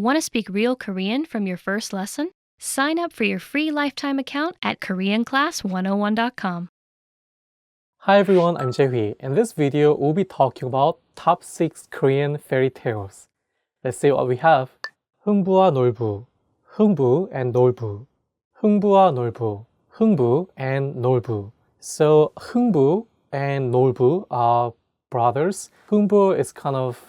Want to speak real Korean from your first lesson? Sign up for your free lifetime account at KoreanClass101.com. Hi everyone, I'm Jae-hee. In this video, we'll be talking about top 6 Korean fairy tales. Let's see what we have. 흥부와 놀부, Heungbu and Nolbu, 흥부와 놀부, Heungbu and Nolbu. So Heungbu and Nolbu are brothers. Heungbu is kind of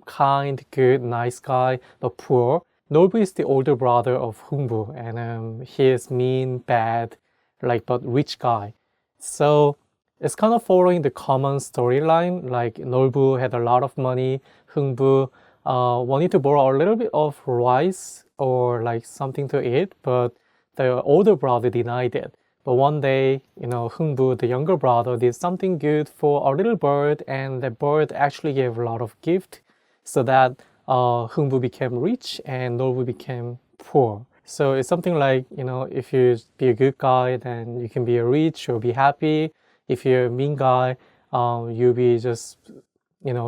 kind, good, nice guy, but poor. Nolbu is the older brother of Heungbu, and he is mean, bad, but rich guy. So it's kind of following the common storyline, like Nolbu had a lot of money, Heungbu wanted to borrow a little bit of rice or something to eat, but the older brother denied it. But one day, Heungbu, the younger brother, did something good for a little bird, and the bird actually gave a lot of gift, so that Heungbu became rich and Nolbu became poor. So it's something like, if you be a good guy, then you can be rich or be happy. If you're a mean guy, you'll be just,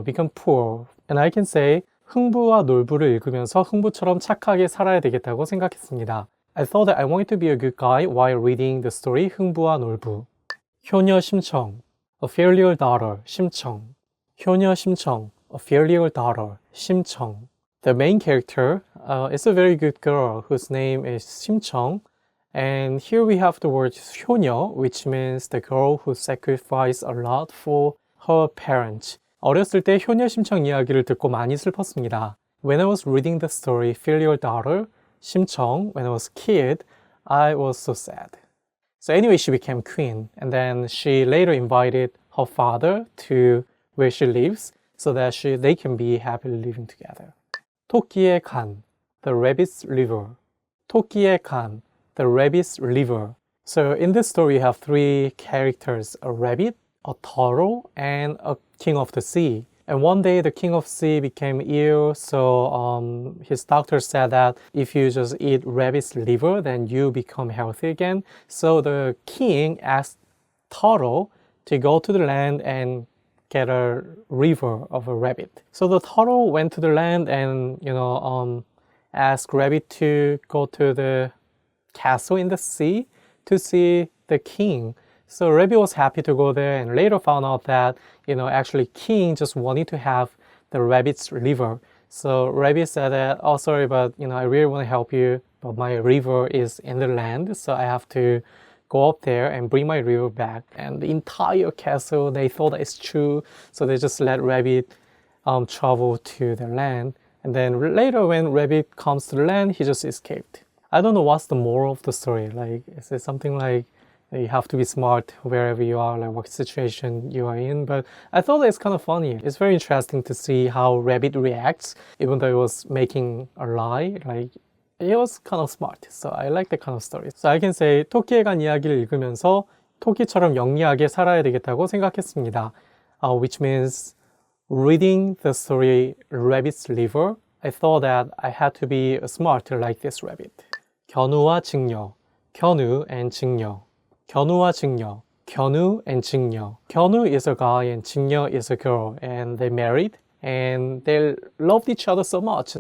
become poor. And I can say, 흥부와 놀부를 읽으면서 흥부처럼 착하게 살아야 되겠다고 생각했습니다. I thought that I wanted to be a good guy while reading the story 흥부와 놀부. 효녀 심청, a filial daughter, 심청. 효녀 심청, a filial daughter, 심청. The main character is a very good girl whose name is Shim Chong. And here we have the word 효녀, which means the girl who sacrificed a lot for her parents. 어렸을 때 효녀 심청 이야기를 듣고 많이 슬펐습니다. When I was reading the story Filial Daughter, 심청, when I was a kid, I was so sad. So anyway, she became queen, and then she later invited her father to where she lives so that they can be happily living together. 토끼의 간, the rabbit's liver. 토끼의 간, the rabbit's liver. So in this story, you have 3 characters, a rabbit, a turtle, and a king of the sea. And one day the king of the sea became ill, so his doctor said that if you just eat rabbit's liver, then you become healthy again. So the king asked turtle to go to the land and get a liver of a rabbit. So the turtle went to the land and asked rabbit to go to the castle in the sea to see the king. So rabbit was happy to go there, and later found out that actually king just wanted to have the rabbit's liver. So rabbit said that, oh sorry, but I really want to help you, but my river is in the land, so I have to go up there and bring my river back. And the entire castle, they thought that it's true, so they just let rabbit travel to the land. And then later when rabbit comes to the land, he just escaped. I don't know what's the moral of the story. Is it something like you have to be smart wherever you are, what situation you are in? But I thought it's kind of funny. It's very interesting to see how rabbit reacts, even though it was making a lie. It was kind of smart. So I like that kind of story. So I can say 토끼에 간 이야기를 읽으면서 토끼처럼 영리하게 살아야 되겠다고 생각했습니다. Which means reading the story Rabbit's Liver, I thought that I had to be smart like this rabbit. 견우와 직녀, 견우 and 직녀. 견우와 직녀, 견우 and 직녀. 견우 is a guy and 직녀 is a girl, and they married and they loved each other so much,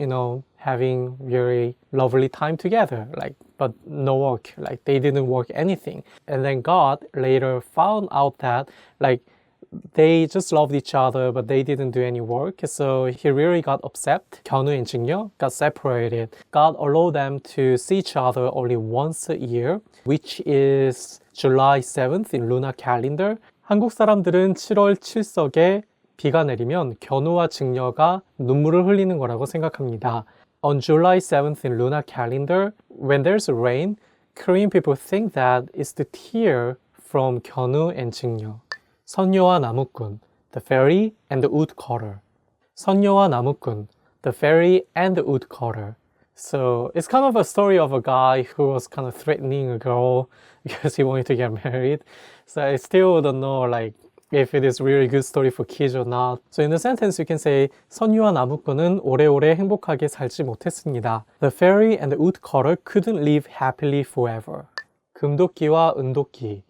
having very lovely time together, but no work, they didn't work anything. And then God later found out that they just loved each other, but they didn't do any work. So he really got upset. 견우 and 직녀 got separated. God allowed them to see each other only once a year, which is July 7th in lunar calendar. 한국 사람들은 7월 7석에 비가 내리면 견우와 직녀가 눈물을 흘리는 거라고 생각합니다. On July 7th in lunar calendar, when there's rain, Korean people think that it's the tear from 견우 and 직녀. 선녀와 나무꾼, the fairy and the woodcutter. 선녀와 나무꾼, the fairy and the woodcutter. So it's kind of a story of a guy who was kind of threatening a girl because he wanted to get married. So I still don't know if it is really good story for kids or not. So in the sentence you can say 선녀와 나무꾼은 오래오래 행복하게 살지 못했습니다. The fairy and the woodcutter couldn't live happily forever. 금도끼와 은도끼,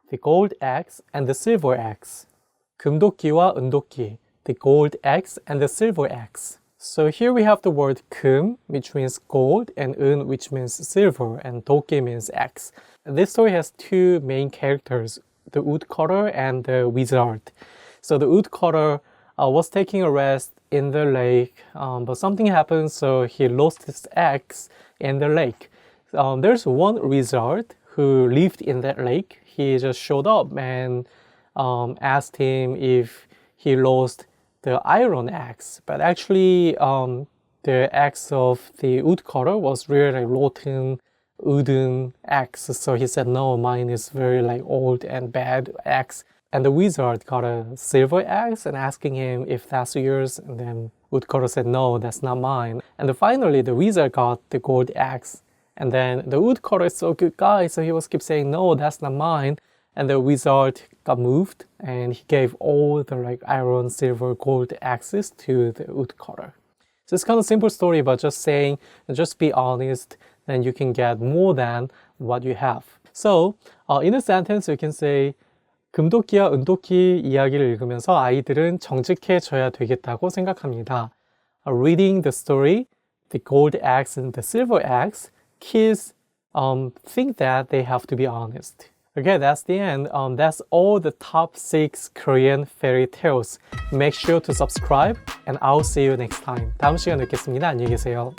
the gold axe and the silver axe. 금도끼와 은도끼, the gold axe and the silver axe. So here we have the word 금, which means gold, and 은, which means silver, and 도끼 means axe. This story has two main characters, the woodcutter and the wizard. So the woodcutter was taking a rest in the lake, but something happened, so he lost his axe in the lake. There's one wizard who lived in that lake. He just showed up and asked him if he lost the iron axe, but actually the axe of the woodcutter was really like rotten wooden axe. So he said, no, mine is very like old and bad axe. And the wizard got a silver axe and asking him if that's yours. And then woodcutter said, no, that's not mine. And then finally the wizard got the gold axe. And then the woodcutter is so good guy, so he was keep saying, no, that's not mine. And the wizard got moved and he gave all the like iron, silver, gold axes to the woodcutter. So it's kind of simple story, but just saying, just be honest, then you can get more than what you have. So in a sentence, you can say, 금도끼와 은도끼 이야기를 읽으면서 아이들은 정직해져야 되겠다고 생각합니다. Reading the story, the gold axe and the silver axe, kids think that they have to be honest. Okay, that's the end. That's all the top 6 Korean fairy tales. Make sure to subscribe and I'll see you next time. 다음 시간에 뵙겠습니다. 안녕히 계세요.